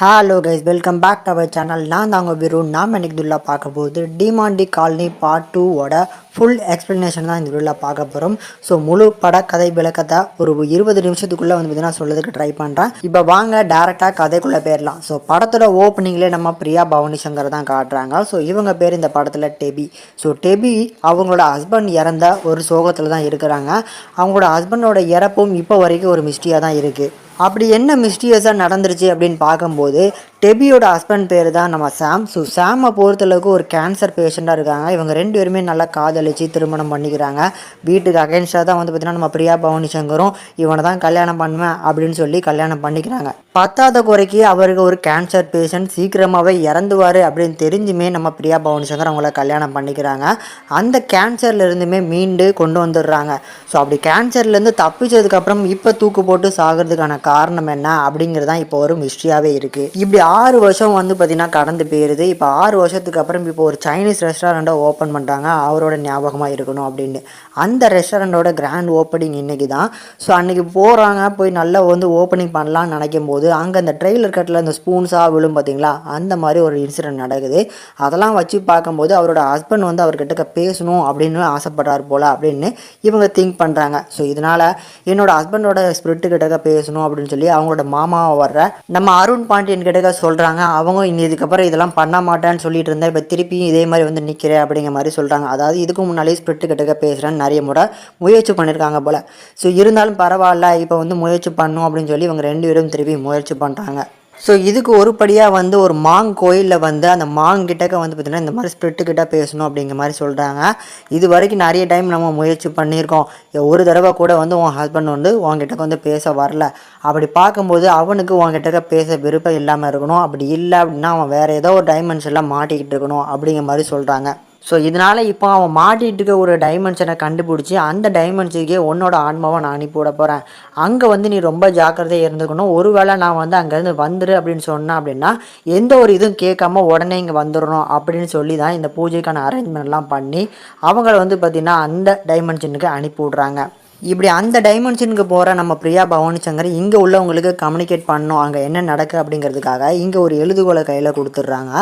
Hello guys, welcome back to our channel. நான் தாங்க விரு. நாம் எனக்கு இதுள்ள பார்க்க போகுது டிமாண்டி காலனி பார்ட் 2ஓட ஃபுல் எக்ஸ்ப்ளனேஷன் தான் இந்த வீடியோவில் பார்க்க போகிறோம். ஸோ முழு பட கதை விளக்கத்தை ஒரு 20 நிமிஷத்துக்குள்ளே வந்து பார்த்தீங்கன்னா சொல்லதுக்கு ட்ரை பண்ணுறேன். இப்போ வாங்க டேரெக்டாக கதைக்குள்ளே போயிடலாம். ஸோ படத்தோட ஓப்பனிங்லேயே நம்ம பிரியா பவானி சங்கர் தான் காட்டுறாங்க. ஸோ இவங்க பேர் இந்த படத்தில் டெபி. ஸோ டெபி அவங்களோட ஹஸ்பண்ட் இறந்த ஒரு சோகத்தில் தான் இருக்கிறாங்க. அவங்களோட ஹஸ்பண்டோட இறப்பும் இப்போ வரைக்கும் ஒரு மிஸ்ட்ரியாக தான் இருக்குது. அப்படி என்ன மிஸ்டீரியஸாக நடந்துருச்சு அப்படின்னு பார்க்கும்போது டெபியோட ஹஸ்பண்ட் பேர் தான் நம்ம சாம். ஸோ சாமை பொறுத்தளவுக்கு ஒரு கேன்சர் பேஷண்ட்டாக இருக்காங்க. இவங்க 2 பேருமே நல்லா காதலிச்சு திருமணம் பண்ணிக்கிறாங்க. வீட்டுக்கு அகைன்ஸ்டாக தான் வந்து பார்த்திங்கன்னா நம்ம பிரியா பவானி சங்கரும் இவனை தான் கல்யாணம் பண்ணுவேன் அப்படின்னு சொல்லி கல்யாணம் பண்ணிக்கிறாங்க. பத்தாத குறைக்கு அவருக்கு ஒரு கேன்சர் பேஷண்ட் சீக்கிரமாகவே இறந்துவார் அப்படின்னு தெரிஞ்சுமே நம்ம பிரியா பவானி சங்கர் அவங்கள கல்யாணம் பண்ணிக்கிறாங்க. அந்த கேன்சர்லேருந்துமே மீண்டு கொண்டு வந்துடுறாங்க. ஸோ அப்படி கேன்சர்லேருந்து தப்பிச்சதுக்கப்புறம் இப்போ தூக்கு போட்டு சாகிறதுக்கான காரணம் என்ன அப்படிங்கிறது தான் இப்போ ஒரு மிஸ்ட்ரியாகவே இருக்குது. இப்படி 6 வருஷம் வந்து பார்த்திங்கன்னா கடந்து போயிடுது. இப்போ 6 வருஷத்துக்கு அப்புறம் இப்போ ஒரு சைனீஸ் ரெஸ்டாரண்ட்டை ஓப்பன் பண்ணுறாங்க, அவரோட ஞாபகமாக இருக்கணும் அப்படின்னு. அந்த ரெஸ்டாரண்ட்டோட கிராண்ட் ஓப்பனிங் இன்றைக்கி தான். ஸோ அன்றைக்கி போகிறாங்க, போய் நல்லா வந்து ஓப்பனிங் பண்ணலான்னு நினைக்கும் போது அங்கே அந்த ட்ரெய்லர் கட்டில் அந்த ஸ்பூன்ஸாக விழும் பார்த்திங்களா, அந்த மாதிரி ஒரு இன்சிடென்ட் நடக்குது. அதெல்லாம் வச்சு பார்க்கும்போது அவரோட ஹஸ்பண்ட் வந்து அவர்கிட்ட பேசணும் அப்படின்னு ஆசைப்படுறாரு போல் அப்படின்னு இவங்க திங்க் பண்ணுறாங்க. ஸோ இதனால் என்னோட ஹஸ்பண்டோட ஸ்பிரிட்டு கிட்டக்க பேசணும் அப்படின்னு சொல்லி அவங்களோட மாமாவை வர்ற நம்ம அருண் பாண்டியன் கிட்டக்க சொல்கிறாங்க. அவங்க இதுக்கப்புறம் இதெல்லாம் பண்ண மாட்டேன்னு சொல்லிட்டு இருந்தேன், இப்போ திருப்பியும் இதே மாதிரி வந்து நிற்கிறேன் அப்படிங்கிற மாதிரி சொல்கிறாங்க. அதாவது இதுக்கு முன்னாலே ஸ்பிரிட்டு கிட்டக்க பேசுகிறேன்னு நிறைய முறை முயற்சி பண்ணியிருக்காங்க போல். ஸோ இருந்தாலும் பரவாயில்ல, இப்போ வந்து முயற்சி பண்ணும் அப்படின்னு சொல்லி இவங்க 2 பேரும் திருப்பி முயற்சி பண்ணுறாங்க. ஸோ இதுக்கு ஒருபடியாக வந்து ஒரு மாங் கோயிலில் வந்து அந்த மாங்கிட்டக்க வந்து பார்த்திங்கன்னா இந்த மாதிரி ஸ்பிரிட்டுக்கிட்ட பேசணும் அப்படிங்கிற மாதிரி சொல்கிறாங்க. இது வரைக்கும் நிறைய டைம் நம்ம முயற்சி பண்ணியிருக்கோம், ஒரு தடவை கூட வந்து உன் ஹஸ்பண்ட் வந்து உங்ககிட்ட வந்து பேச வரல. அப்படி பார்க்கும்போது அவனுக்கு உங்ககிட்ட பேச விருப்பம் இல்லாமல் இருக்கணும். அப்படி இல்லை அப்படின்னா அவன் வேறு ஏதோ ஒரு டைமென்ஷனில் மாட்டிக்கிட்டு இருக்கணும் அப்படிங்கிற மாதிரி சொல்கிறாங்க. ஸோ இதனால் இப்போ அவன் மாட்டிகிட்டு இருக்க ஒரு டைமென்ஷனை கண்டுபிடிச்சி அந்த டைமென்ஷனுக்கே உன்னோட ஆன்மாவை நான் அனுப்பி விட போகிறேன். அங்கே வந்து நீ ரொம்ப ஜாக்கிரதையாக இருந்துக்கணும். ஒருவேளை நான் வந்து அங்கேருந்து வந்துடு அப்படின்னு சொன்னேன் அப்படின்னா எந்த ஒரு இதுவும் கேட்காம உடனே இங்கே வந்துடணும் அப்படின்னு சொல்லி தான் இந்த பூஜைக்கான அரேஞ்ச்மெண்ட்லாம் பண்ணி அவங்கள வந்து பார்த்திங்கன்னா அந்த டைமென்ஷனுக்கு அனுப்பி விட்றாங்க. இப்படி அந்த டைமென்ஷனுக்கு போகிற நம்ம பிரியா பவானி சங்கர் இங்கே உள்ளவங்களுக்கு கம்யூனிகேட் பண்ணணும் அங்கே என்ன நடக்குது அப்படிங்கிறதுக்காக இங்கே ஒரு எழுதுகோலை கையில் கொடுத்துட்றாங்க.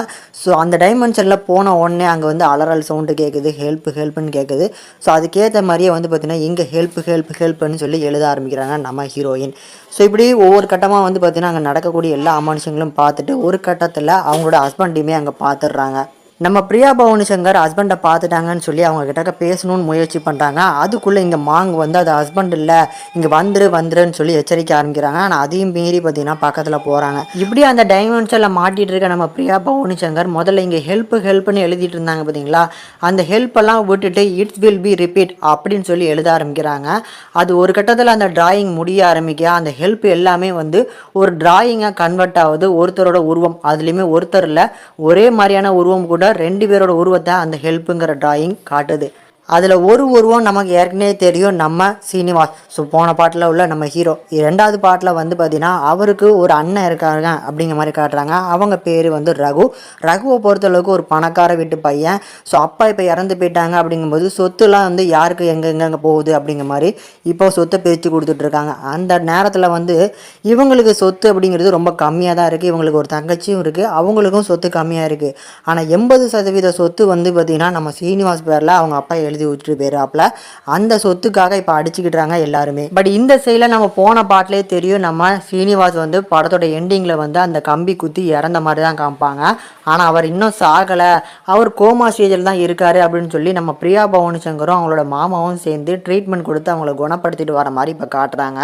ஸோ அந்த டைமென்ஷனில் போன உடனே அங்கே வந்து அலறல் சவுண்டு கேட்குது, ஹெல்ப்புன்னு கேட்குது. ஸோ அதுக்கேற்ற மாதிரியே வந்து பார்த்திங்கன்னா இங்கே ஹெல்ப்புன்னு சொல்லி எழுத ஆரம்பிக்கிறாங்க நம்ம ஹீரோயின். ஸோ இப்படி ஒவ்வொரு கட்டமாக வந்து பார்த்திங்கன்னா அங்கே நடக்கக்கூடிய எல்லா அமானுஷங்களும் பார்த்துட்டு ஒரு கட்டத்தில் அவங்களோட ஹஸ்பண்டையுமே அங்கே பார்த்துடுறாங்க. நம்ம பிரியா பவானி சங்கர் ஹஸ்பண்டை பார்த்துட்டாங்கன்னு சொல்லி அவங்க கிட்ட பேசணும்னு முயற்சி பண்ணுறாங்க. அதுக்குள்ளே இங்கே மாங் வந்து அது ஹஸ்பண்ட் இல்லை, இங்கே வந்துருன்னு சொல்லி எச்சரிக்க ஆரம்பிக்கிறாங்க. ஆனால் அதையும் மீறி பார்த்தீங்கன்னா பக்கத்தில் போகிறாங்க. இப்படி அந்த டைமென்ஷனில் மாட்டிகிட்டு இருக்க நம்ம பிரியா பவானி சங்கர் முதல்ல இங்கே ஹெல்ப்புன்னு எழுதிட்டு இருந்தாங்க பார்த்தீங்களா, அந்த ஹெல்ப்பெல்லாம் விட்டுட்டு இட்ஸ் வில் பி ரிப்பீட் அப்படின்னு சொல்லி எழுத ஆரம்பிக்கிறாங்க. அது ஒரு கட்டத்தில் அந்த டிராயிங் முடிய ஆரம்பிக்க அந்த ஹெல்ப் எல்லாமே வந்து ஒரு டிராயிங்காக கன்வெர்ட் ஆகுது. ஒருத்தரோட உருவம், அதுலேயுமே ஒருத்தரில் ஒரே மாதிரியான உருவம் கூட 2 பேரோட உருவத்தை அந்த ஹெல்ப்புங்கிற டிராயிங் காட்டுது. அதில் ஒரு உருவம் நமக்கு ஏற்கனவே தெரியும், நம்ம சீனிவாஸ். ஸோ போன பாட்டில் உள்ள நம்ம ஹீரோ. 2வது பாட்டில் வந்து பார்த்திங்கன்னா அவருக்கு ஒரு அண்ணன் இருக்காங்க அப்படிங்கிற மாதிரி காட்டுறாங்க. அவங்க பேர் வந்து ரகுவை பொறுத்தளவுக்கு ஒரு பணக்கார வீட்டு பையன். ஸோ அப்பா இப்போ இறந்து போயிட்டாங்க அப்படிங்கும்போது சொத்துலாம் வந்து யாருக்கு எங்கெங்கே போகுது அப்படிங்கிற மாதிரி இப்போ சொத்தை பிரித்து கொடுத்துட்ருக்காங்க. அந்த நேரத்தில் வந்து இவங்களுக்கு சொத்து அப்படிங்கிறது ரொம்ப கம்மியாக தான் இருக்குது. இவங்களுக்கு ஒரு தங்கச்சியும் இருக்குது, அவங்களுக்கும் சொத்து கம்மியாக இருக்குது. ஆனால் 80% சொத்து வந்து பார்த்திங்கன்னா நம்ம சீனிவாஸ் பேரில் அவங்க அப்பா எழுதி விட்டுட்டு போயிடாப்புல. அந்த சொத்துக்காக இப்போ அடிச்சுக்கிட்டுறாங்க எல்லாருமே. பட் இந்த சைடில் நம்ம போன பாட்டிலே தெரியும், நம்ம சீனிவாஸ் வந்து படத்தோட எண்டிங்கில் வந்து அந்த கம்பி குத்தி இறந்த மாதிரி தான் காமிப்பாங்க. ஆனால் அவர் இன்னும் சாகலை, அவர் கோமா ஸ்டேஜில் தான் இருக்காரு அப்படின்னு சொல்லி நம்ம பிரியா பவானி சங்கரும் அவங்களோட மாமாவும் சேர்ந்து ட்ரீட்மெண்ட் கொடுத்து அவங்கள குணப்படுத்திட்டு வர மாதிரி இப்போ காட்டுறாங்க.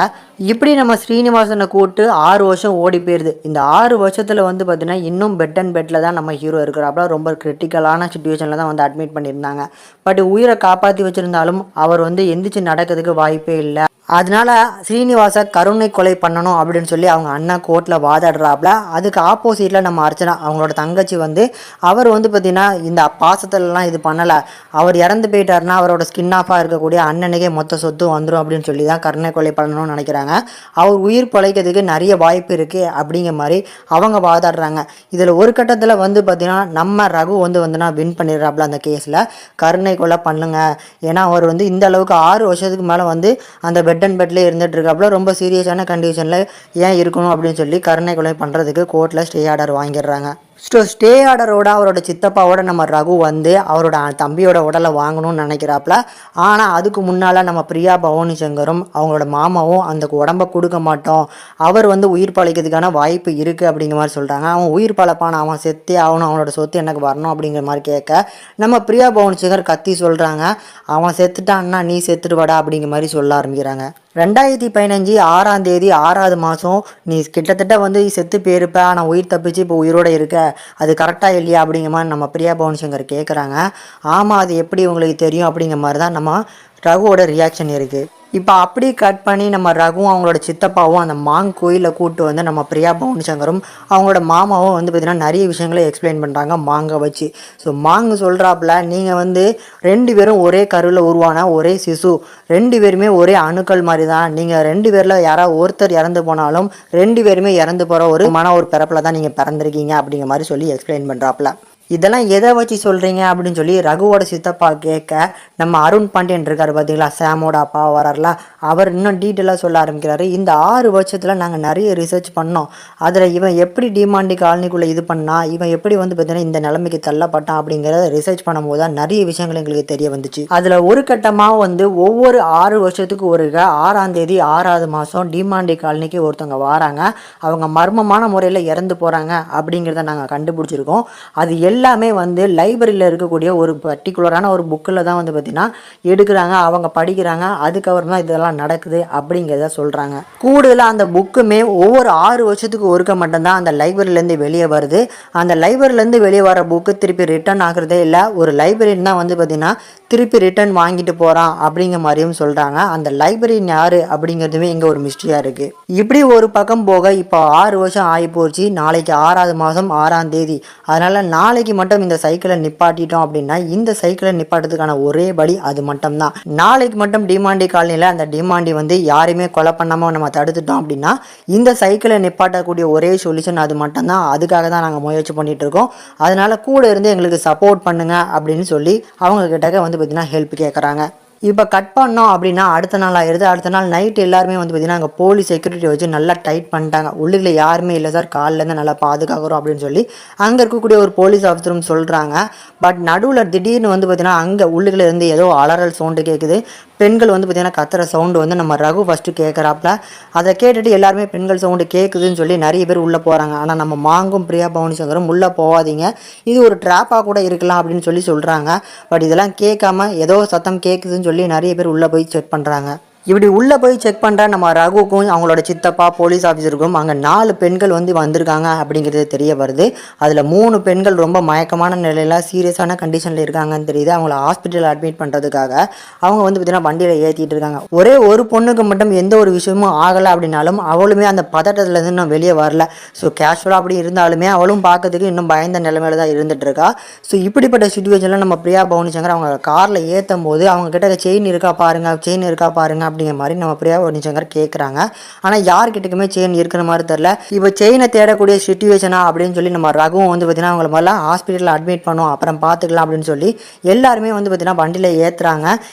இப்படி நம்ம ஸ்ரீனிவாசனை கூப்பிட்டு 6 வருஷம் ஓடி போயிடுது. இந்த 6 வருஷத்தில் வந்து பார்த்தீங்கன்னா இன்னும் பெட்டில் தான் நம்ம ஹீரோ இருக்கிறாப்புல. ரொம்ப கிரிட்டிக்கலான சுச்சுவேஷனில் தான் வந்து அட்மிட் பண்ணியிருந்தாங்க. பட் உயிரை காப்பாற்றி வச்சுருந்தாலும் அவர் வந்து எந்திரிச்சு நடக்கிறதுக்கு வாய்ப்பே இல்லை. அதனால ஸ்ரீனிவாசை கருணை கொலை பண்ணணும் அப்படின்னு சொல்லி அவங்க அண்ணா கோர்ட்டில் வாதாடுறாப்புல. அதுக்கு ஆப்போசிட்டில் நம்ம அர்ச்சனா அவங்களோட தங்கச்சி வந்து அவர் வந்து பார்த்திங்கன்னா இந்த பாசத்துலலாம் இது பண்ணலை, அவர் இறந்து போயிட்டாருன்னா அவரோட ஸ்கின் ஆஃபாக இருக்கக்கூடிய அண்ணனுக்கே மொத்த சொத்து வந்துடும் அப்படின்னு சொல்லி தான் கருணை கொலை பண்ணணும்னு நினைக்கிறாங்க. அவர் உயிர் பிழைக்கிறதுக்கு நிறைய வாய்ப்பு இருக்குது அப்படிங்கிற மாதிரி அவங்க வாதாடுறாங்க. இதில் ஒரு கட்டத்தில் வந்து பார்த்திங்கன்னா நம்ம ரகு வந்து வின் பண்ணிடுறாப்புல அந்த கேஸில். கருணை கொலை பண்ணுங்கள். ஏன்னா அவர் வந்து இந்த அளவுக்கு 6 வருஷத்துக்கு மேலே வந்து அந்த பெட் அண்ட் பெட்லேயே இருந்துட்டு இருக்காப்புல. ரொம்ப சீரியஸான கண்டிஷனில் ஏன் இருக்கணும் அப்படின்னு சொல்லி கருணை கொலை பண்ணுறதுக்கு கோர்ட்டில் ஸ்டே ஆர்டர் வாங்கிடுறாங்க. ஸ்டே ஆர்டரோட அவரோட சித்தப்பாவோட நம்ம ரகு வந்து அவரோட தம்பியோட உடலை வாங்கணும்னு நினைக்கிறாப்புல. ஆனால் அதுக்கு முன்னால் நம்ம பிரியா பவானி சங்கரும் அவங்களோட மாமாவும் அந்த உடம்பை கொடுக்க மாட்டோம், அவர் வந்து உயிர் பழைக்கிறதுக்கான வாய்ப்பு இருக்குது அப்படிங்கிற மாதிரி சொல்கிறாங்க. அவன் உயிர் பழப்பான, அவன் செத்தே ஆகணும், அவனோட சொத்து எனக்கு வரணும் அப்படிங்கிற மாதிரி கேட்க நம்ம பிரியா பவானி சங்கர் கத்தி சொல்கிறாங்க, அவன் செத்துட்டான்னா நீ செத்துடுவாடா அப்படிங்கிற மாதிரி சொல்ல ஆரம்பிக்கிறாங்க. 2015 6ஆம் தேதி 6வது மாதம் நீ கிட்டத்தட்ட வந்து செத்து போயிருப்ப, ஆனால் உயிர் தப்பிச்சு இப்போ உயிரோடு இருக்க, அது கரெக்டாக இல்லையா அப்படிங்கிற மாதிரி நம்ம பிரியா பவானி சங்கர் கேட்குறாங்க. ஆமாம், அது எப்படி உங்களுக்கு தெரியும் அப்படிங்கிற மாதிரி தான் நம்ம ரகுவோட ரியாக்ஷன் இருக்குது. இப்போ அப்படி கட் பண்ணி நம்ம ரகுவும் அவங்களோட சித்தப்பாவும் அந்த மாங் கோயிலில் கூப்பிட்டு வந்து நம்ம பிரியா பவானி சங்கரும் அவங்களோட மாமாவும் வந்து பார்த்திங்கன்னா நிறைய விஷயங்களை எக்ஸ்பிளைன் பண்ணுறாங்க மாங்கை வச்சு. ஸோ மாங்கு சொல்கிறாப்புல, நீங்கள் வந்து 2 பேரும் ஒரே கருவில் உருவான ஒரே சிசு, 2 பேருமே ஒரே அணுக்கள் மாதிரி தான். நீங்கள் 2 பேரில் யாராவது ஒருத்தர் இறந்து போனாலும் 2 பேருமே இறந்து போகிற ஒரு பிறப்பில் தான் நீங்கள் பிறந்திருக்கீங்க அப்படிங்கிற மாதிரி சொல்லி எக்ஸ்பிளைன் பண்ணுறாப்புல. இதெல்லாம் எதை வச்சு சொல்கிறீங்க அப்படின்னு சொல்லி ரகுவோட சித்தப்பா கேட்க நம்ம அருண் பாண்டியன் இருக்கார் பார்த்தீங்களா, சாமோட அப்பா வரார்ல, அவர் இன்னும் டீட்டெயிலாக சொல்ல ஆரம்பிக்கிறாரு. இந்த 6 வருஷத்தில் நாங்கள் நிறைய ரிசர்ச் பண்ணோம். அதில் இவன் எப்படி டிமாண்டி காலனிக்குள்ளே இது பண்ணா, இவன் எப்படி வந்து பார்த்தீங்கன்னா இந்த நிலைமைக்கு தள்ளப்பட்டான் அப்படிங்கிறத ரிசர்ச் பண்ணும்போது தான் நிறைய விஷயங்கள் எங்களுக்கு தெரிய வந்துச்சு. அதில் ஒரு கட்டமாக வந்து ஒவ்வொரு 6 வருஷத்துக்கு ஒருக 6ஆம் தேதி 6வது மாதம் டிமாண்டி காலனிக்கு ஒருத்தவங்க வராங்க, அவங்க மர்மமான முறையில் இறந்து போகிறாங்க அப்படிங்கிறத நாங்கள் கண்டுபிடிச்சிருக்கோம். அது எல்லாமே வந்து லைப்ரரியில் இருக்கக்கூடிய ஒரு பர்டிகுலரான ஒரு புக்கில் தான் வந்து பார்த்திங்கன்னா எடுக்கிறாங்க, அவங்க படிக்கிறாங்க, அதுக்கப்புறம் தான் இதெல்லாம் நடக்குது அப்படிங்கிறத சொல்கிறாங்க. கூடுதலாக அந்த புக்குமே ஒவ்வொரு 6 வருஷத்துக்கு ஒருக்க மட்டும்தான் அந்த லைப்ரரியிலேருந்து வெளியே வருது. அந்த லைப்ரரியிலேருந்து வெளியே வர புக்கு திருப்பி ரிட்டர்ன் ஆகுறதே இல்லை. ஒரு லைப்ரரியன் தான் வந்து பார்த்திங்கன்னா திருப்பி ரிட்டர்ன் வாங்கிட்டு போகிறான் அப்படிங்கிற மாதிரியும் சொல்கிறாங்க. அந்த லைப்ரரியன் யார் அப்படிங்கிறதுமே இங்கே ஒரு மிஸ்ட்ரியாக இருக்குது. இப்படி ஒரு பக்கம் போக இப்போ 6 வருஷம் ஆகி போச்சு. நாளைக்கு 6வது மாதம் 6ஆம் தேதி. அதனால் நாளைக்கு மட்டும் இந்த சைக்கிளை நிப்பாட்டிட்டோம் அப்படின்னா இந்த சைக்கிளை நிப்பாட்டுறதுக்கான ஒரே படி அது மட்டும்தான். நாளைக்கு மட்டும் டிமாண்டி காலனியில் அந்த டிமாண்டி வந்து யாரையுமே கொலை பண்ணாமல் நம்ம தடுத்துட்டோம் அப்படின்னா இந்த சைக்கிளை நிப்பாட்டக்கூடிய ஒரே சொல்யூஷன் அது மட்டும்தான். அதுக்காக தான் நாங்கள் முயற்சி பண்ணிகிட்டு இருக்கோம். அதனால் கூட இருந்து எங்களுக்கு சப்போர்ட் பண்ணுங்க அப்படின்னு சொல்லி அவங்க கிட்ட வந்து பார்த்தீங்கன்னா ஹெல்ப் கேட்குறாங்க. இப்போ கட் பண்ணோம் அப்படின்னா அடுத்த நாள் ஆயிடுது. அடுத்த நாள் நைட்டு எல்லாருமே வந்து பார்த்திங்கன்னா அங்கே போலீஸ் செக்யூரிட்டி வச்சு நல்லா டைட் பண்ணிட்டாங்க. உள்ளுக்குள்ள யாருமே இல்லை சார், காலிலேருந்து நல்லா பாதுகாக்கிறோம் அப்படின்னு சொல்லி அங்கே இருக்கக்கூடிய ஒரு போலீஸ் ஆஃபீஸரும் சொல்கிறாங்க. பட் நடுவில் திடீர்னு வந்து பார்த்திங்கன்னா அங்கே உள்ளுக்குள்ள இருந்து ஏதோ அலறல் சவுண்டு கேட்குது. பெண்கள் வந்து பார்த்திங்கன்னா கத்துற சவுண்டு வந்து நம்ம ரகு ஃபஸ்ட்டு கேட்குறாப்புல. அதை கேட்டுட்டு எல்லாருமே பெண்கள் சவுண்டு கேட்குதுன்னு சொல்லி நிறைய பேர் உள்ளே போகிறாங்க. ஆனால் நம்ம மாங்கும் பிரியா பவானி சங்கரும் உள்ளே போகாதீங்க, இது ஒரு ட்ராப்பாக கூட இருக்கலாம் அப்படின்னு சொல்லி சொல்கிறாங்க. பட் இதெல்லாம் கேட்காம ஏதோ சத்தம் கேட்குதுன்னு சொல்லி நிறைய பேர் உள்ளே போய் செக் பண்ணுறாங்க. இப்படி உள்ளே போய் செக் பண்ணுற நம்ம ரகுக்கும் அவங்களோட சித்தப்பா போலீஸ் ஆஃபீஸருக்கும் அங்கே 4 பெண்கள் வந்து வந்திருக்காங்க அப்படிங்கிறது தெரிய வருது. அதில் 3 பெண்கள் ரொம்ப மயக்கமான நிலையில் சீரியஸான கண்டிஷனில் இருக்காங்கன்னு தெரியுது. அவங்கள ஹாஸ்பிட்டலில் அட்மிட் பண்ணுறதுக்காக அவங்க வந்து பார்த்திங்கன்னா வண்டியில் ஏற்றிட்டு இருக்காங்க. ஒரே ஒரு பொண்ணுக்கு மட்டும் எந்த ஒரு விஷயமும் ஆகலை அப்படின்னாலும் அவளுமே அந்த பதட்டத்துலேருந்து இன்னும் வெளியே வரல. ஸோ கேஷுவலாக அப்படி இருந்தாலுமே அவளும் பார்க்கறதுக்கு இன்னும் பயந்த நிலைமையில தான் இருந்துட்டு இருக்கா. ஸோ இப்படிப்பட்ட சுச்சுவேஷனில் நம்ம பிரியா பவானி சங்கர் அவங்க காரில் ஏற்றும் போது அவங்க கிட்ட செயின் இருக்கா பாருங்க அப்படிங்கிற மாதிரி நம்ம பிரியா பவானி சங்கர் கேட்குறாங்க. ஆனால் யார்கிட்டக்குமே செயின் இருக்கிற மாதிரி தெரில. இப்போ செயினை தேடக்கூடிய சிச்சுவேஷனா அப்படின்னு சொல்லி நம்ம ரகுவும் வந்து பார்த்திங்கன்னா அவங்கள முதல்ல ஹாஸ்பிட்டலில் அட்மிட் பண்ணுவோம், அப்புறம் பார்த்துக்கலாம் அப்படின்னு சொல்லி எல்லாருமே வந்து பார்த்திங்கன்னா வண்டியில் ஏற்றுறாங்க.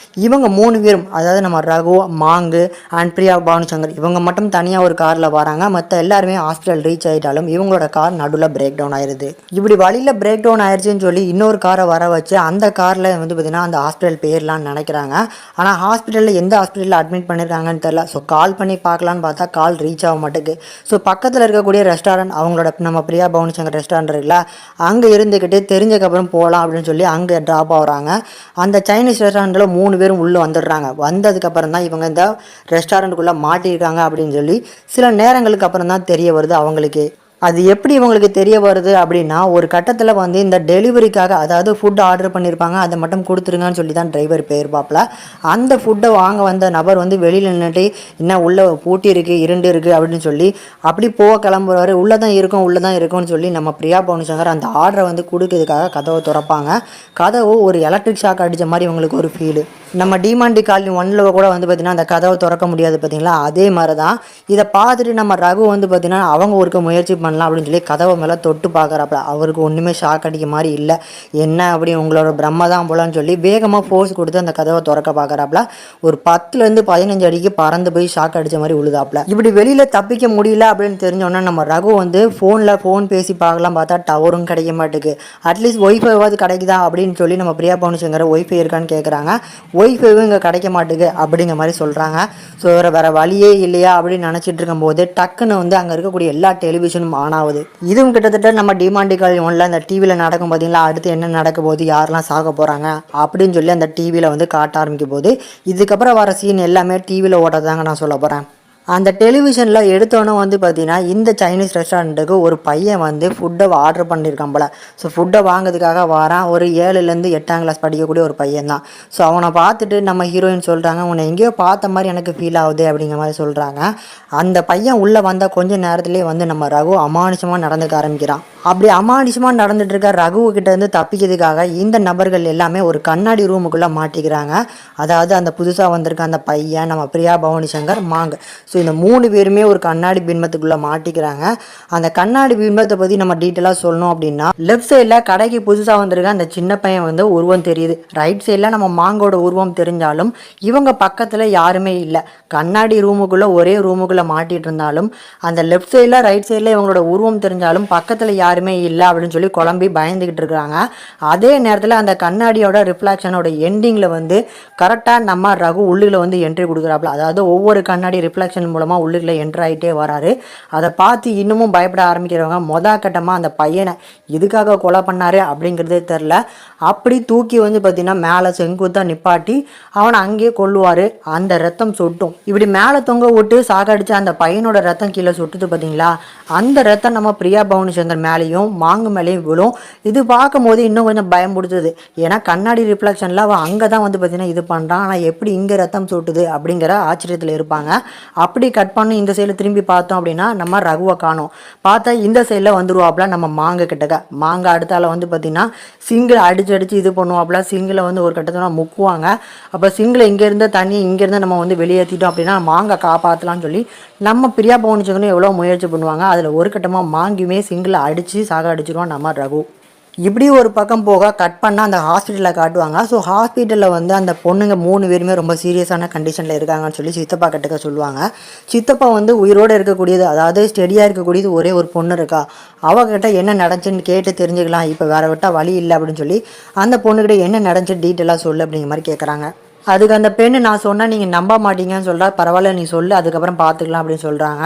இவங்க 3 பேரும், அதாவது நம்ம ரகு, மாங்கு அண்ட் பிரியா பவானி சங்கர், இவங்க மட்டும் தனியாக ஒரு காரில் வராங்க. மற்ற எல்லாருமே ஹாஸ்பிட்டல் ரீச் ஆகிட்டாலும் இவங்களோட கார் நடுவில் பிரேக் டவுன் ஆயிடுது. இப்படி வழியில் பிரேக் டவுன் ஆயிடுச்சுன்னு சொல்லி இன்னொரு காரை வர வச்சு அந்த காரில் வந்து பார்த்திங்கன்னா அந்த ஹாஸ்பிட்டல் போயிடலான்னு நினைக்கிறாங்க. ஆனால் ஹாஸ்பிட்டலில் எந்த ஹாஸ்பிட்டலில் அட்மிட் பண்ணியிருக்காங்கன்னு தெரில. ஸோ கால் பண்ணி பார்க்கலான்னு பார்த்தா கால் ரீச் ஆக மாட்டேங்குது. ஸோ பக்கத்தில் இருக்கக்கூடிய ரெஸ்டாரண்ட், அவங்களோட நம்ம பிரியா பவானி சங்கர் ரெஸ்டாரண்ட் இருக்குல்ல, அங்கே இருந்துக்கிட்டு தெரிஞ்சக்கப்புறம் போகலாம் அப்படின்னு சொல்லி அங்கே ட்ராப் ஆகுறாங்க. அந்த சைனீஸ் ரெஸ்டாரண்ட்டில் 3 பேரும் உள்ளே வந்துடுறாங்க. வந்ததுக்கப்புறம் தான் இவங்க இந்த ரெஸ்டாரண்ட்டுக்குள்ளே மாட்டியிருக்காங்க அப்படின்னு சொல்லி சில நேரங்களுக்கு அப்புறம் தான் தெரிய வருது அவங்களுக்கு. அது எப்படி இவங்களுக்கு தெரிய வருது அப்படின்னா, ஒரு கட்டத்தில் வந்து இந்த டெலிவரிக்காக, அதாவது ஃபுட் ஆர்டர் பண்ணியிருப்பாங்க, அதை மட்டும் கொடுத்துருங்கன்னு சொல்லி தான் டிரைவர் போயிருப்பாப்பில். அந்த ஃபுட்டை வாங்க வந்த நபர் வந்து வெளியில் நின்றுட்டு இன்னும் உள்ளே பூட்டி இருக்குது, இருண்டு இருக்குது அப்படின்னு சொல்லி அப்படி கிளம்புறாரு. உள்ளே தான் இருக்கும்னு சொல்லி நம்ம பிரியா பவானி சங்கர் அந்த ஆர்டரை வந்து கொடுக்கறதுக்காக கதவை திறப்பாங்க. கதவு ஒரு எலக்ட்ரிக் ஷாக் அடித்த மாதிரி இவங்களுக்கு ஒரு ஃபீலு. நம்ம டிமாண்டி காலனி 1ல் கூட வந்து பார்த்திங்கன்னா அந்த கதவை திறக்க முடியாது பார்த்தீங்களா, அதே மாதிரி தான் இதை பார்த்துட்டு நம்ம ரகு வந்து பார்த்திங்கன்னா அவங்க ஒருக்க முயற்சி பண்ணலாம் அப்படின்னு சொல்லி கதவை மேலே தொட்டு பார்க்குறாப்புல. அவருக்கு ஒன்றுமே ஷாக் அடிக்க மாதிரி இல்லை. என்ன அப்படி உங்களோட பிரம்ம தான் போலான்னு சொல்லி வேகமாக ஃபோர்ஸ் கொடுத்து அந்த கதவை திறக்க பார்க்குறாப்புல. ஒரு 10லேருந்து 15 அடிக்கு பறந்து போய் ஷாக் அடித்த மாதிரி உழுதாப்புல. இப்படி வெளியில் தப்பிக்க முடியல அப்படின்னு தெரிஞ்சோன்னா நம்ம ரகு வந்து ஃபோன் பேசி பார்க்கலாம், பார்த்தா டவரும் கிடைக்க மாட்டேங்குது. அட்லீஸ்ட் ஒய்ஃபைவாவது கிடைக்குதா அப்படின்னு சொல்லி நம்ம பிரியா பவனி சங்கர் ஒய்ஃபை இருக்கான்னு கேட்குறாங்க. ஒய்ஃபைவும் இங்கே கிடைக்க மாட்டேங்குது அப்படிங்கிற மாதிரி சொல்கிறாங்க. ஸோ வேறு வழியே இல்லையா அப்படின்னு நினச்சிட்டு இருக்கும்போது டக்குன்னு வந்து அங்கே இருக்கக்கூடிய எல்லா டெலிவிஷனும் ஆன் ஆகுது. இதுவும் கிட்டத்தட்ட நம்ம டிமாண்டி காலனி 1ல் அந்த டிவியில் நடக்கும் பார்த்தீங்களா, அடுத்து என்ன நடக்க போகுது, யாரெல்லாம் சாக போகிறாங்க அப்படின்னு சொல்லி அந்த டிவியில் வந்து காட்ட ஆரம்பிக்கும் போது இதுக்கப்புறம் வர சீன் எல்லாமே டிவியில் ஓட்டதாங்க நான் சொல்ல போகிறேன். அந்த டெலிவிஷனில் எடுத்தோன்னே வந்து பார்த்தீங்கன்னா இந்த சைனீஸ் ரெஸ்டாரண்ட்டுக்கு ஒரு பையன் வந்து ஃபுட்டை ஆர்டர் பண்ணியிருக்கான் போல். ஸோ ஃபுட்டை வாங்கிறதுக்காக வரான். ஒரு 7லேருந்து 8ஆம் கிளாஸ் படிக்கக்கூடிய ஒரு பையன் தான். ஸோ அவனை பார்த்துட்டு நம்ம ஹீரோயின் சொல்கிறாங்க, உன்னை எங்கேயோ பார்த்த மாதிரி எனக்கு ஃபீல் ஆகுது அப்படிங்கிற மாதிரி சொல்கிறாங்க. அந்த பையன் உள்ளே வந்தால் கொஞ்சம் நேரத்துலேயே வந்து நம்ம ரகு அமானுஷமாக நடந்துக்க ஆரம்பிக்கிறான். அப்படி அமானுஷமாக நடந்துட்டு இருக்க ரகுக்கிட்டேருந்து தப்பிக்கிறதுக்காக இந்த நபர்கள் எல்லாமே ஒரு கண்ணாடி ரூமுக்குள்ளே மாட்டிக்கிறாங்க. அதாவது அந்த புதுசாக வந்திருக்க அந்த பையன், நம்ம பிரியா பவானி சங்கர், மாங்க. ஸோ இந்த 3 பேருமே ஒரு கண்ணாடி பின்பத்துக்குள்ளே மாட்டிக்கிறாங்க. அந்த கண்ணாடி பின்பத்தை பற்றி நம்ம டீட்டெயிலாக சொல்லணும் அப்படின்னா, லெஃப்ட் சைடில் கடைக்கு புதுசாக வந்திருக்க அந்த சின்ன பையன் வந்து உருவம் தெரியுது. ரைட் சைடில் நம்ம மாங்கோட உருவம் தெரிஞ்சாலும் இவங்க பக்கத்தில் யாருமே இல்லை. கண்ணாடி ரூமுக்குள்ளே ஒரே ரூமுக்குள்ளே மாட்டிகிட்டு இருந்தாலும் அந்த லெஃப்ட் சைடில் ரைட் சைடில் இவங்களோட உருவம் தெரிஞ்சாலும் பக்கத்தில் யாருமே இல்லை அப்படின்னு சொல்லி குழம்பி பயந்துக்கிட்டு இருக்கிறாங்க. அதே நேரத்தில் அந்த கண்ணாடியோட ரிஃப்ளெக்ஷனோட எண்டிங்கில் வந்து கரெக்டாக நம்ம ரகு உள்ளுக்குள்ள வந்து என்ட்ரி கொடுக்குறாப்புல. அதாவது ஒவ்வொரு கண்ணாடி ரிஃப்ளெக்ஷன் மூலமாக உள்ளுக்குள்ள என்ட்ரு ஆகிட்டே வராரு. அதை பார்த்து இன்னமும் பயப்பட ஆரம்பிக்கிறவங்க கட்டமாக அந்த பையனை எதுக்காக கொலை பண்ணாரு அப்படிங்கிறதே தெரில. அப்படி தூக்கி வந்து பார்த்திங்கன்னா மேலே செங்குத்தாக நிப்பாட்டி அவனை அங்கேயே கொல்லுவார். அந்த ரத்தம் சொட்டும். இப்படி மேலே தொங்க விட்டு சாகடிச்சு அந்த பையனோட ரத்தம் கீழே சொட்டுது பார்த்தீங்களா, அந்த ரத்தம் நம்ம பிரியா பவானி சங்கர் மேலேயும் மாங்கு மேலேயும் விழும். இது பார்க்கும்போது இன்னும் கொஞ்சம் பயம் பிடிச்சது. ஏன்னா கண்ணாடி ரிஃப்ளெக்ஷனில் அவன் அங்கே தான் வந்து பார்த்திங்கன்னா இது பண்ணுறான். ஆனால் எப்படி இங்கே ரத்தம் சொட்டுது அப்படிங்கிற ஆச்சரியத்தில் இருப்பாங்க. அப்படி கட் பண்ணி இந்த சைடில் திரும்பி பார்த்தோம் அப்படின்னா நம்ம ரகுவை காணோம். பார்த்தா இந்த சைடில் வந்துருவாப்புல நம்ம மாங்க கிட்டக்க. மாங்க அடுத்தால வந்து பார்த்திங்கன்னா சிங்கில் அடிச்சு இது பண்ணுவாப்புல. சிங்கில் வந்து ஒரு கட்டத்தில் முக்குவாங்க. அப்போ சிங்கில் இங்கேருந்து தண்ணி இங்கேருந்து நம்ம வந்து வெளியேற்றிட்டோம் அப்படின்னா மாங்க காப்பாற்றலாம்னு சொல்லி நம்ம பிரியா பவானி சங்கரும் எவ்வளோ முயற்சி பண்ணுவாங்க. அதில் ஒரு கட்டமாக மாங்கியுமே சிங்கில் அடித்து சாக அடிச்சிருவான் நம்ம ரகு. இப்படி ஒரு பக்கம் போக கட் பண்ணால் அந்த ஹாஸ்பிட்டலில் காட்டுவாங்க. ஸோ ஹாஸ்பிட்டலில் வந்து அந்த பொண்ணுங்க 3 பேருமே ரொம்ப சீரியஸான கண்டிஷனில் இருக்காங்கன்னு சொல்லி சித்தப்பா கிட்டக்க சொல்லுவாங்க. சித்தப்பா வந்து உயிரோடு இருக்கக்கூடியது, அதாவது ஸ்டெடியாக இருக்கக்கூடியது ஒரே ஒரு பொண்ணு இருக்கா. அவகிட்ட என்ன நடந்துச்சுன்னு கேட்டு தெரிஞ்சுக்கலாம், இப்போ வேறு விட்டால் வழி இல்லை அப்படின்னு சொல்லி அந்த பொண்ணுக்கிட்ட என்ன நடந்துச்சு டீட்டெயிலாக சொல்லு அப்படிங்கிற மாதிரி கேட்குறாங்க. அதுக்கு அந்த பெண்ணு நான் சொன்னால் நீங்கள் நம்ப மாட்டீங்கன்னு சொல்கிறா. பரவாயில்ல நீ சொல்லு, அதுக்கப்புறம் பார்த்துக்கலாம் அப்படின்னு சொல்கிறாங்க.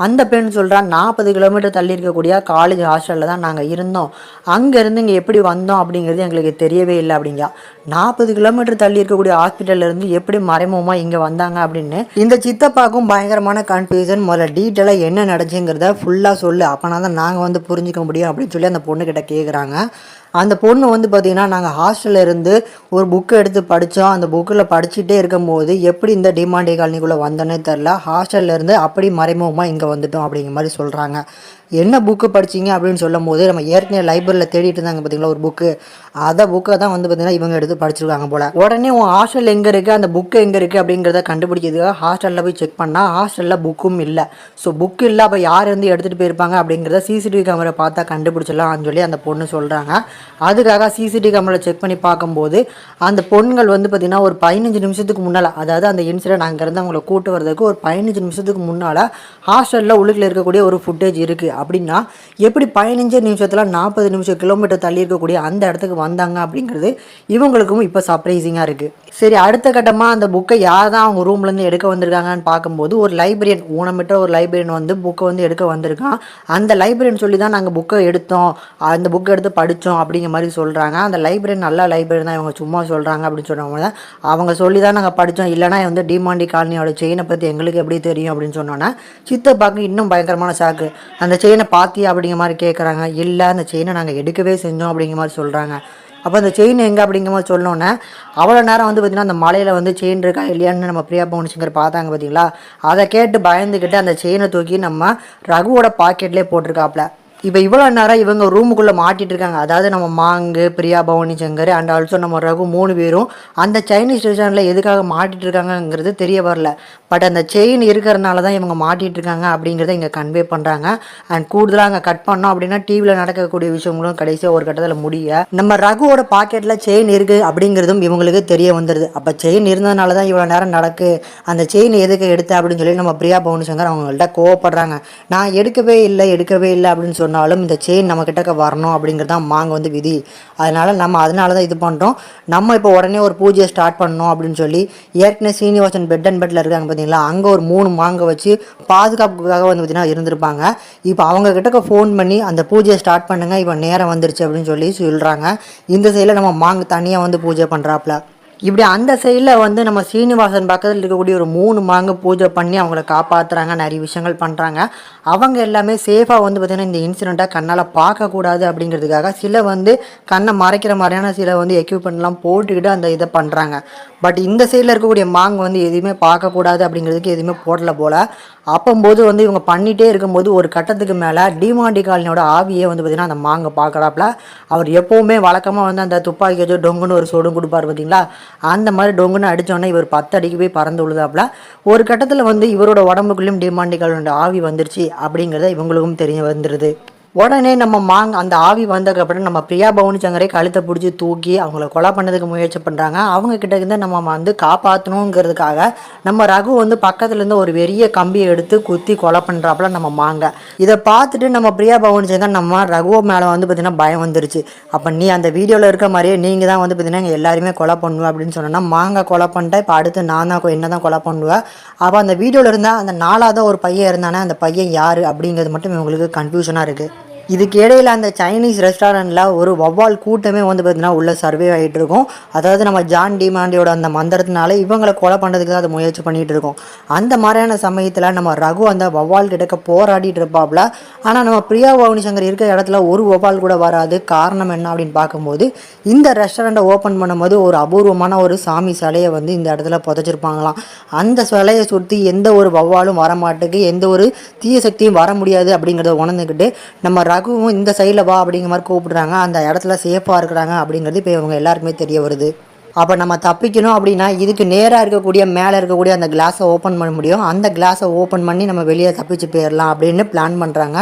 அந்த பெண் சொல்கிறா, 40 கிலோமீட்டர் தள்ளி இருக்கக்கூடிய காலேஜ் ஹாஸ்டலில் தான் நாங்கள் இருந்தோம். அங்கேருந்து இங்கே எப்படி வந்தோம் அப்படிங்கிறது எங்களுக்கு தெரியவே இல்லை அப்படிங்க. 40 கிலோமீட்டர் தள்ளி இருக்கக்கூடிய ஹாஸ்பிட்டல்லேருந்து எப்படி மறைமுகமாக இங்கே வந்தாங்க அப்படின்னு இந்த சித்தப்பாக்கும் பயங்கரமான கன்ஃபியூஷன். முதல்ல டீட்டெயிலாக என்ன நடந்துச்சுங்கிறத ஃபுல்லாக சொல்லு, அப்போனா தான் நாங்கள் வந்து புரிஞ்சிக்க முடியும் அப்படின்னு சொல்லி அந்த பொண்ணுக்கிட்ட கேட்குறாங்க. அந்த பொண்ணு வந்து பார்த்திங்கன்னா, நாங்கள் ஹாஸ்டலில் இருந்து ஒரு புக்கு எடுத்து படித்தோம். அந்த புக்கில் படிச்சுட்டே இருக்கும்போது எப்படி இந்த டிமாண்டி காலனிக்குள்ளே வந்தோன்னே தெரில, ஹாஸ்டல்லேருந்து அப்படி மறைமுகமாக இங்கே வந்துட்டோம் அப்படிங்கிற மாதிரி சொல்கிறாங்க. என்ன புக்கு படிச்சிங்க அப்படின்னு சொல்லும் போது நம்ம ஏற்கனவே லைப்ரரியில் தேடிட்டு இருந்தாங்க பார்த்தீங்களா ஒரு புக்கு, அதை புக்கை தான் வந்து பார்த்திங்கன்னா இவங்க எடுத்து படிச்சிருக்காங்க போல். உடனே உன் ஹாஸ்டல் எங்கே இருக்குது, அந்த புக்கு எங்கே இருக்குது அப்படிங்கிறத கண்டுபிடிக்கிறதுக்காக ஹாஸ்டலில் போய் செக் பண்ணால் ஹாஸ்டலில் புக்கும் இல்லை. ஸோ புக்கு இல்லை, அப்போ யார் வந்து எடுத்துகிட்டு போயிருப்பாங்க அப்படிங்கிறத சிசிடிவி கேமரா பார்த்தா கண்டுபிடிச்சிடலாம்னு சொல்லி அந்த பொண்ணு சொல்கிறாங்க. அதுக்காக சிசிடிவி கேமரா செக் பண்ணி பார்க்கும்போது அந்த பொண்ணுங்கள் வந்து பார்த்திங்கன்னா ஒரு 15 நிமிஷத்துக்கு முன்னால், அதாவது அந்த இன்சிடென்ட் அங்கேருந்து அவங்களை கூட்டு வரதுக்கு ஒரு 15 நிமிஷத்துக்கு முன்னால் ஹாஸ்டலில் உள்ளுக்குள்ள இருக்கக்கூடிய ஒரு ஃபுட்டேஜ் இருக்குது. அப்படின்னா எப்படி 15 நிமிஷத்தில் 40 கிலோமீட்டர் தள்ளி இருக்கக்கூடிய அந்த இடத்துக்கு வந்தாங்க அப்படிங்கிறது இவங்களுக்கும் இப்போ சர்ப்ரைசிங்காக இருக்குது. சரி, அடுத்த கட்டமாக அந்த புக்கை யார் தான் அவங்க ரூம்லேருந்து எடுக்க வந்திருக்காங்கன்னு பார்க்கும்போது ஒரு லைப்ரரியன், ஊனமிட்ட ஒரு லைப்ரரியன் வந்து புக்கை வந்து எடுக்க வந்திருக்கான். அந்த லைப்ரரியன் சொல்லி தான் நாங்கள் புக்கை எடுத்தோம், அந்த புக்கை எடுத்து படித்தோம் அப்படிங்கிற மாதிரி சொல்கிறாங்க. அந்த லைப்ரரியன் நல்ல லைப்ரரியன் தான், இவங்க சும்மா சொல்கிறாங்க அப்படின்னு சொன்னவங்க அவங்க சொல்லி தான் நாங்கள் படித்தோம், இல்லைனா வந்து டிமாண்டி காலனியோட செயினை பற்றி எங்களுக்கு எப்படி தெரியும் அப்படின்னு சொன்னோன்னே சித்தப்பாக்கு இன்னும் பயங்கரமான சாக்கு. அந்த செயினை பார்த்தியா அப்படிங்கிற மாதிரி கேட்குறாங்க. இல்லை, அந்த செயினை நாங்கள் எடுக்கவே செஞ்சோம் அப்படிங்கிற மாதிரி சொல்கிறாங்க. அப்போ அந்த செயின் எங்கே அப்படிங்கிற மாதிரி சொன்னோன்னே அவ்வளோ நேரம் வந்து பார்த்திங்கன்னா அந்த மலையில் வந்து செயின் இருக்கா இல்லையான்னு நம்ம பிரியா பவானி சங்கர் பார்த்தாங்க பார்த்தீங்களா. அதை கேட்டு பயந்துக்கிட்டு அந்த செயினை தூக்கி நம்ம ரகுவோட பாக்கெட்லேயே போட்டிருக்காப்புல. இப்போ இவ்வளோ நேரம் இவங்க ரூமுக்குள்ளே மாட்டிட்டு இருக்காங்க. அதாவது நம்ம மாங்கு, பிரியா பவானி சங்கர் அண்ட் ஆல்சோ நம்ம ரகு 3 பேரும் அந்த சைனீஸ் ரெஸ்டாரண்ட்டில் எதுக்காக மாட்டிட்டு இருக்காங்கங்கிறது தெரிய வரல. பட் அந்த செயின் இருக்கிறதுனால தான் இவங்க மாட்டிட்டு இருக்காங்க அப்படிங்கிறத இங்கே கன்வே பண்ணுறாங்க. அண்ட் கூடுதலாக அங்கே கட் பண்ணோம் அப்படின்னா டிவியில் நடக்கக்கூடிய விஷயங்களும் கடைசியாக ஒரு கட்டத்தில் முடிய நம்ம ரகுவோட பாக்கெட்டில் செயின் இருக்குது அப்படிங்கிறதும் இவங்களுக்கு தெரிய வந்துடுது. அப்போ செயின் இருந்ததுனால தான் இவ்வளோ நேரம் நடக்கு, அந்த செயின் எதுக்கு எடுத்த அப்படின்னு சொல்லி நம்ம பிரியா பவானி சங்கர் அவங்கள்ட்ட கோவப்படுறாங்க. நான் எடுக்கவே இல்லை அப்படின்னு சொன்னாலும் இந்த செயின் நம்ம கிட்டக்க வரணும் அப்படிங்கிறது தான் மாங்க வந்து விதி. அதனால தான் இது பண்ணுறோம். நம்ம இப்போ உடனே ஒரு பூஜையை ஸ்டார்ட் பண்ணோம் அப்படின்னு சொல்லி ஏற்கனவே சீனிவாசன் பெட் அண்ட் பெட்டில் இருக்காங்க பார்த்தீங்களா, அங்கே ஒரு 3 மாங்க வச்சு பாதுகாப்புக்காக வந்து பார்த்தீங்கன்னா இருந்திருப்பாங்க. இப்போ அவங்க கிட்டக்க ஃபோன் பண்ணி அந்த பூஜையை ஸ்டார்ட் பண்ணுங்க, இப்போ நேரம் வந்துருச்சு அப்படின்னு சொல்லி சொல்கிறாங்க. இந்த சைடில் நம்ம மாங்க தனியாக வந்து பூஜை பண்ணுறாப்புல. இப்படி அந்த சைடில் வந்து நம்ம சீனிவாசன் பக்கத்தில் இருக்கக்கூடிய ஒரு 3 மாங்க பூஜை பண்ணி அவங்கள காப்பாற்றுறாங்க, நிறைய விஷயங்கள் பண்ணுறாங்க. அவங்க எல்லாமே சேஃபாக வந்து பார்த்திங்கன்னா இந்த இன்சிடெண்ட்டை கண்ணால் பார்க்கக்கூடாது அப்படிங்கிறதுக்காக சில வந்து கண்ணை மறைக்கிற மாதிரியான சில வந்து எக்யூப்மெண்ட்லாம் போட்டுக்கிட்டு அந்த இதை பண்ணுறாங்க. பட் இந்த சைடில் இருக்கக்கூடிய மாங்க வந்து எதுவுமே பார்க்கக்கூடாது அப்படிங்கிறதுக்கு எதுவுமே போடலை போல். அப்போம்போது வந்து இவங்க பண்ணிகிட்டே இருக்கும்போது ஒரு கட்டத்துக்கு மேலே டிமாண்டி காலனியோட ஆவியே வந்து பார்த்திங்கன்னா அந்த மாங்க பார்க்குறாப்புல. அவர் எப்போவுமே வழக்கமாக வந்து அந்த துப்பாக்கி வச்சு டொங்குன்னு ஒரு சொடும் கொடுப்பார் பார்த்தீங்களா, அந்த மாதிரி டொங்குன்னு அடித்தோன்னே இவர் 10 அடிக்கு போய் பறந்து விழுதாப்புல. ஒரு கட்டத்தில் வந்து இவரோட உடம்புக்குள்ளேயும் டிமாண்டி காலனியோட ஆவி வந்துருச்சு அப்படிங்கிறத இவங்களுக்கும் தெரிய வந்துடுது. உடனே நம்ம அந்த ஆவி வந்ததுக்கப்புறம் நம்ம பிரியா பவானி சங்கரை கழுத்தை பிடிச்சி தூக்கி அவங்கள கொலை பண்ணதுக்கு முயற்சி பண்ணுறாங்க. அவங்க கிட்ட இருந்து நம்ம வந்து காப்பாற்றணுங்கிறதுக்காக நம்ம ரகு வந்து பக்கத்துலேருந்து ஒரு பெரிய கம்பியை எடுத்து குத்தி கொலை பண்ணுறாப்புல நம்ம மாங்க. இதை பார்த்துட்டு நம்ம பிரியா பவானி சங்கர் நம்ம ரகுவோ மேலே வந்து பார்த்திங்கன்னா பயம் வந்துருச்சு. அப்போ நீ அந்த வீடியோவில் இருக்க மாதிரியே நீங்கள் தான் வந்து பார்த்திங்கன்னா எல்லாருமே கொலை பண்ணுவேன் அப்படின்னு சொன்னோன்னா, மாங்க கொலை பண்ணிட்டேன், இப்போ அடுத்து நான் தான் என்ன தான் கொலை பண்ணுவேன். அப்போ அந்த வீடியோவில் இருந்தால் அந்த 4ஆவது ஒரு பையன் இருந்தானே, அந்த பையன் யார் அப்படிங்கிறது மட்டும் இவங்களுக்கு கன்ஃபியூஷனாக இருக்குது. இதுக்கு இடையில் அந்த சைனீஸ் ரெஸ்டாரண்ட்டில் ஒரு வவ்வால் கூட்டமே வந்து பார்த்திங்கன்னா உள்ளே சர்வே ஆகிட்டு இருக்கும். அதாவது நம்ம ஜான் டிமாண்டியோட அந்த மந்திரத்தினால இவங்களை கொலை பண்ணுறதுக்கு தான் அதை முயற்சி பண்ணிகிட்டு இருக்கோம். அந்த மாதிரியான சமயத்தில் நம்ம ரகு அந்த வவ்வால் கிட்டக்க போராடிட்டு இருப்பாப்புல. ஆனால் நம்ம பிரியா பவானி சங்கர் இருக்கிற இடத்துல ஒரு வவ்வால் கூட வராது. காரணம் என்ன அப்படின்னு பார்க்கும்போது இந்த ரெஸ்டாரண்ட்டை ஓப்பன் பண்ணும்போது ஒரு அபூர்வமான ஒரு சாமி சிலையை வந்து இந்த இடத்துல புதைச்சிருப்பாங்களாம். அந்த சிலையை சுற்றி எந்த ஒரு வவ்வாலும் வரமாட்டுக்கு, எந்த ஒரு தீய சக்தியும் வர முடியாது அப்படிங்கிறத உணர்ந்துக்கிட்டு நம்ம ரகுவும் இந்த சைடில் வா அப்படிங்கிற மாதிரி கூப்பிடுறாங்க. அந்த இடத்துல சேஃபாக இருக்கிறாங்க அப்படிங்கிறது இப்போ இவங்க எல்லாருக்குமே தெரிய வருது. அப்போ நம்ம தப்பிக்கணும் அப்படின்னா இதுக்கு நேராக இருக்கக்கூடிய மேலே இருக்கக்கூடிய அந்த கிளாஸை ஓப்பன் பண்ண முடியும். அந்த கிளாஸை ஓப்பன் பண்ணி நம்ம வெளியே தப்பிச்சு போயிடலாம் அப்படின்னு பிளான் பண்ணுறாங்க.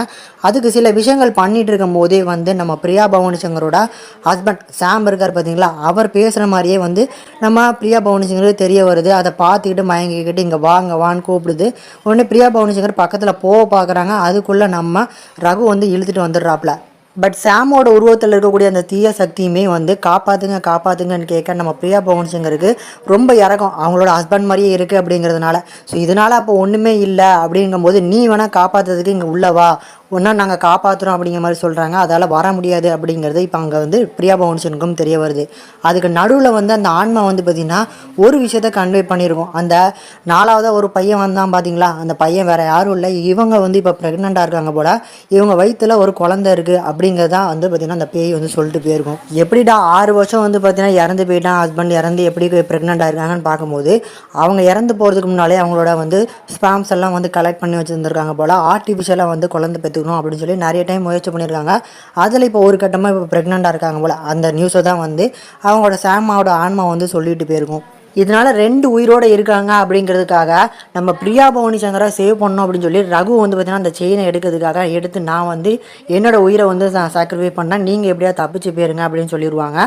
அதுக்கு சில விஷயங்கள் பண்ணிகிட்டு இருக்கும் போதே வந்து நம்ம பிரியா பவானி சங்கரோட ஹஸ்பண்ட் சாம் இருக்கார் பார்த்தீங்களா, அவர் பேசுகிற மாதிரியே வந்து நம்ம பிரியா பவானி சங்கருக்கு தெரிய வருது. அதை பார்த்துக்கிட்டு மயங்கிக்கிட்டு இங்கே வான்னு கூப்பிடுது. உடனே பிரியா பவானி சங்கர் பக்கத்தில் போக பார்க்குறாங்க. அதுக்குள்ளே நம்ம ரகு வந்து இழுத்துட்டு வந்துடுறாப்புல. பட் சாமோட உருவத்தில் இருக்கக்கூடிய அந்த தீய சக்தியுமே வந்து காப்பாற்றுங்கன்னு கேட்க நம்ம பிரியா பவானி சங்கருக்கு ரொம்ப இறக்கம். அவங்களோட ஹஸ்பண்ட் மாதிரியே இருக்குது அப்படிங்கிறதுனால. ஸோ இதனால் அப்போ ஒன்றுமே இல்லை அப்படிங்கும்போது நீ வேணால் காப்பாற்றுறதுக்கு இங்கே உள்ளவா, ஒன்றா நாங்கள் காப்பாற்றுறோம் அப்படிங்கிற மாதிரி சொல்கிறாங்க. அதால் வர முடியாது அப்படிங்கிறது இப்போ அங்கே வந்து பிரியா பவானி சங்கருக்கும் தெரிய வருது. அதுக்கு நடுவில் வந்து அந்த ஆன்மா வந்து பார்த்திங்கன்னா ஒரு விஷயத்த கன்வே பண்ணியிருக்கோம். அந்த 4ஆவதாக ஒரு பையன் வந்தான் பார்த்தீங்களா, அந்த பையன் வேறு யாரும் இல்லை, இவங்க வந்து இப்போ ப்ரெக்னெண்ட்டாக இருக்காங்க போல், இவங்க வயிற்றில் ஒரு குழந்தை இருக்குது அப்படிங்கிறதான் வந்து பார்த்திங்கன்னா அந்த பேய் வந்து சொல்லிட்டு போயிருக்கும். எப்படிடா 6 வருஷம் வந்து பார்த்திங்கன்னா இறந்து போயிட்டான், ஹஸ்பண்ட் இறந்து எப்படி ப்ரெக்னெண்ட்டாக இருக்காங்கன்னு பார்க்கும்போது அவங்க இறந்து போகிறதுக்கு முன்னாலே அவங்களோட வந்து ஸ்பாம்ஸ் எல்லாம் வந்து கலெக்ட் பண்ணி வச்சுருந்துருக்காங்க போல், ஆர்டிஃபிஷியலாக வந்து குழந்தை பெற்றுக்கணும் அப்படின்னு சொல்லி நிறைய டைம் முயற்சி பண்ணியிருக்காங்க. அதில் இப்போ ஒரு கட்டமாக இப்போ ப்ரெக்னெண்ட்டாக இருக்காங்க போல். அந்த நியூஸை தான் வந்து அவங்களோட சாமாவோட ஆன்மா வந்து சொல்லிட்டு போயிருக்கும். இதனால் 2 உயிரோடு இருக்காங்க அப்படிங்கிறதுக்காக நம்ம பிரியா பவானி சங்கரை சேவ் பண்ணோம் அப்படின்னு சொல்லி ரகு வந்து பார்த்திங்கன்னா அந்த செயினை எடுக்கிறதுக்காக எடுத்து நான் வந்து என்னோடய உயிரை வந்து சாக்ரிஃபை பண்ணால் நீங்கள் எப்படியா தப்பிச்சு போயிருங்க அப்படின்னு சொல்லிடுவாங்க.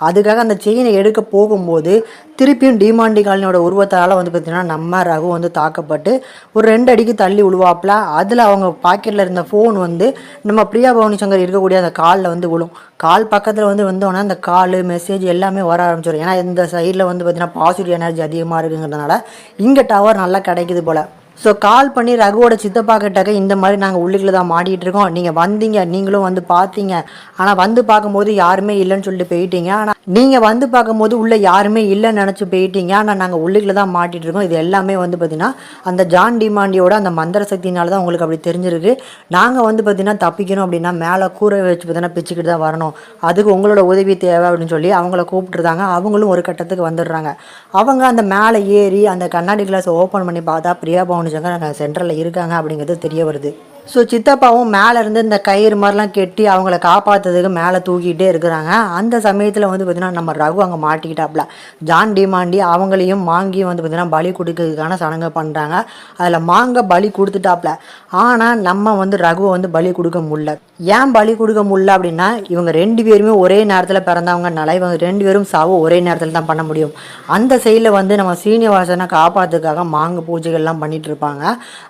அதுக்காக அந்த செயினை எடுக்க போகும்போது திருப்பியும் டிமாண்டி காலனியோட உருவத்தால் வந்து பார்த்திங்கன்னா நம்ம ரகு வந்து தாக்கப்பட்டு ஒரு 2 அடிக்கு தள்ளி விழுவாப்பில். அதில் அவங்க பாக்கெட்டில் இருந்த ஃபோன் வந்து நம்ம பிரியா பவானி சங்கர் இருக்கக்கூடிய அந்த காலில் வந்து விழும். கால் பக்கத்தில் வந்து வந்தோன்னா அந்த கால் மெசேஜ் எல்லாமே வர ஆரம்பிச்சிடும். ஏன்னா இந்த சைடில் வந்து பார்த்திங்கன்னா பாசிட்டிவ் எனர்ஜி அதிகமாக இருக்குங்கிறதுனால இங்கே டவர் நல்லா கிடைக்குது போல். ஸோ கால் பண்ணி ரகுவோட சித்தப்பா கிட்டக்க இந்த மாதிரி நாங்கள் உள்ளுக்குள்ள தான் மாட்டிகிட்டு இருக்கோம், நீங்கள் வந்தீங்க, நீங்களும் வந்து பார்த்தீங்க, ஆனால் வந்து பார்க்கும்போது யாருமே இல்லைன்னு சொல்லிட்டு போயிட்டீங்க, ஆனால் நீங்கள் வந்து பார்க்கும்போது உள்ளே யாருமே இல்லைன்னு நினச்சி போயிட்டீங்க, ஆனால் நாங்கள் உள்ளுக்குள்ள தான் மாட்டிகிட்டு இருக்கோம். இது எல்லாமே வந்து பார்த்திங்கன்னா அந்த ஜான் டிமாண்டியோட அந்த மந்திர சக்தினால தான் உங்களுக்கு அப்படி தெரிஞ்சிருக்கு. நாங்கள் வந்து பார்த்திங்கன்னா தப்பிக்கணும் அப்படின்னா மேலே கூரை வச்சு பார்த்திங்கன்னா பிச்சுக்கிட்டு தான் வரணும், அதுக்கு உங்களோட உதவி தேவை அப்படின்னு சொல்லி அவங்கள கூப்பிட்டுருந்தாங்க. அவங்களும் ஒரு கட்டத்துக்கு வந்துடுறாங்க. அவங்க அந்த மேலே ஏறி அந்த கண்ணாடி கிளாஸை ஓப்பன் பண்ணி பார்த்தா பிரியா பவானி சங்கர் சென்ட்ரலில் இருக்காங்க அப்படிங்கிறது தெரிய வருது. ஸோ சித்தப்பாவும் மேலே இருந்து இந்த கயிறு மாதிரிலாம் கெட்டி அவங்கள காப்பாற்றுறதுக்கு மேலே தூக்கிட்டே இருக்கிறாங்க. அந்த சமயத்தில் வந்து பார்த்திங்கன்னா நம்ம ரகு அங்கே மாட்டிக்கிட்டாப்புல. ஜான் டிமாண்டி அவங்களையும் மாங்கியும் வந்து பார்த்திங்கன்னா பலி கொடுக்கறதுக்கான சடங்கை பண்ணுறாங்க. அதில் மாங்க பலி கொடுத்துட்டாப்புல. ஆனால் நம்ம வந்து ரகுவை வந்து பலி கொடுக்க முடியல. ஏன் பலி கொடுக்க முடியல அப்படின்னா, இவங்க 2 பேருமே ஒரே நேரத்தில் பிறந்தவங்கனால இவங்க 2 பேரும் சாவு ஒரே நேரத்தில் தான் பண்ண முடியும். அந்த சைடில் வந்து நம்ம சீனிவாசனை காப்பாற்றுறதுக்காக மாங்க பூஜைகள்லாம் பண்ணிகிட்டு இருப்பாங்க.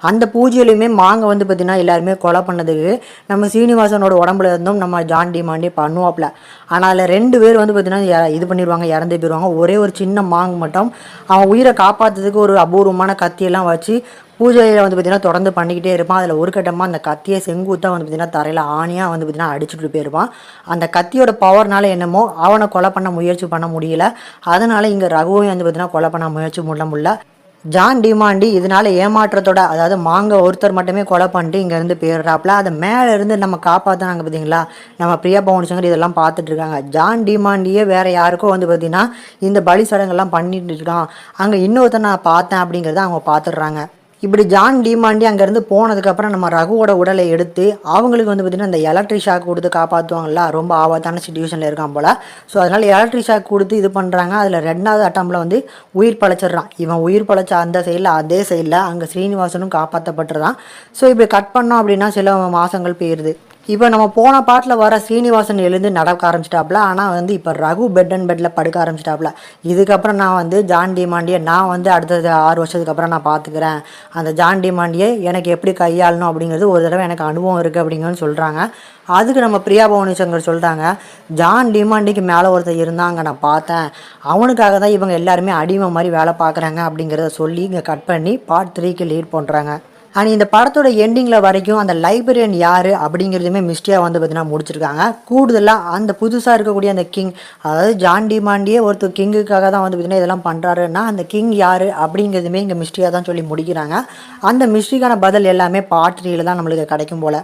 அந்த பூஜையிலையுமே மாங்க வந்து பார்த்திங்கன்னா எல்லாருமே கொலை பண்ணதுக்கு நம்ம சீனிவாசனோட உடம்புல இருந்தும் நம்ம ஜான் டிமாண்டி பண்ணுவாப்ல. ஆனால் அதில் 2 பேர் வந்து பார்த்திங்கன்னா இது பண்ணிடுவாங்க, இறந்து போயிடுவாங்க. ஒரே ஒரு சின்ன மாங் மட்டும் அவன் உயிரை காப்பாற்றுறதுக்கு ஒரு அபூர்வமான கத்தியெல்லாம் வச்சு பூஜையில் வந்து பார்த்திங்கன்னா தொடர்ந்து பண்ணிக்கிட்டே இருப்பான். அதில் ஒரு கட்டமாக அந்த கத்தியை செங்குத்தாக வந்து பார்த்திங்கன்னா தரையில் ஆணியாக வந்து பார்த்திங்கன்னா அடிச்சுட்டு போயிருப்பான். அந்த கத்தியோட பவர்னால என்னமோ அவனை கொலை பண்ண முயற்சி பண்ண முடியல. அதனால் இங்கே ரகுவையும் வந்து பார்த்திங்கன்னா கொலை பண்ண முயற்சி முடியல. ஜான் டிமாண்டி இதனால் ஏமாற்றத்தோட, அதாவது மாங்க ஒருத்தர் மட்டுமே கொலை பண்ணிட்டு இங்கேருந்து போயிடுறாப்புல. அதை மேலே இருந்து நம்ம காப்பாற்றினாங்க பார்த்தீங்களா, நம்ம பிரியா பவன் சங்கர் இதெல்லாம் பார்த்துட்ருக்காங்க. ஜான் டிமாண்டியே வேறு யாருக்கோ வந்து பார்த்திங்கன்னா இந்த பலி சடங்கெல்லாம் பண்ணிட்டு இருக்கான், அங்கே இன்னொருத்தர் நான் பார்த்தேன் அப்படிங்கிறத அவங்க பார்த்துடுறாங்க. இப்படி ஜான் டிமாண்டி அங்கேருந்து போனதுக்கப்புறம் நம்ம ரகுவோட உடலை எடுத்து அவங்களுக்கு வந்து பார்த்திங்கன்னா இந்த எலக்ட்ரிக் ஷாக் கொடுத்து காப்பாற்றுவாங்கல்ல, ரொம்ப ஆபத்தான சிச்சுவேஷனில் இருக்கான் போல். ஸோ அதனால் எலக்ட்ரிக் ஷாக் கொடுத்து இது பண்ணுறாங்க. அதில் 2வது அட்டம்ல வந்து உயிர் பழைச்சிட்றான். இவன் உயிர் பழைச்ச அந்த சைடில் அதே சைடில் அங்கே ஸ்ரீனிவாசனும் காப்பாற்றப்பட்டுறான். ஸோ இப்படி கட் பண்ணோம் அப்படின்னா சில மாதங்கள் போயிடுது. இப்போ நம்ம போன பாட்டில் வர சீனிவாசன் எழுந்து நடக்க ஆரம்பிச்சிட்டாப்புல. ஆனால் வந்து இப்போ ரகு பெட்டில் படுக்க ஆரம்பிச்சிட்டாப்புல. இதுக்கப்புறம் நான் வந்து ஜான் டிமாண்டியை நான் வந்து அடுத்தது 6 வருஷத்துக்கு அப்புறம் நான் பார்த்துக்கிறேன். அந்த ஜான் டிமாண்டியை எனக்கு எப்படி கையாளணும் அப்படிங்கிறது ஒரு தடவை எனக்கு அனுபவம் இருக்குது அப்படிங்கிறது சொல்கிறாங்க. அதுக்கு நம்ம பிரியா பவானி சங்கர் சொல்கிறாங்க, ஜான் டிமாண்டிக்கு மேலே ஒருத்தர் இருந்தாங்க, நான் பார்த்தேன், அவனுக்காக தான் இவங்க எல்லாருமே அடிமை மாதிரி வேலை பார்க்குறாங்க அப்படிங்கிறத சொல்லி இங்கே கட் பண்ணி பார்ட் 3க்கு லீட் பண்ணுறாங்க. அண்ட் இந்த படத்தோட எண்டிங்கில் வரைக்கும் அந்த லைப்ரரியன் யார் அப்படிங்கிறதுமே மிஸ்டியாக வந்து பார்த்திங்கன்னா முடிச்சிருக்காங்க. கூடுதலாக அந்த புதுசாக இருக்கக்கூடிய அந்த கிங், அதாவது ஜான் டிமாண்டியே ஒருத்தர் கிங்குக்காக தான் வந்து பார்த்திங்கன்னா இதெல்லாம் பண்ணுறாருன்னா அந்த கிங் யார் அப்படிங்கிறதுமே இங்கே மிஸ்டியாக தான் சொல்லி முடிக்கிறாங்க. அந்த மிஸ்டிக்கான பதில் எல்லாமே பார்ட் 3ல தான் நம்மளுக்கு கிடைக்கும் போல்.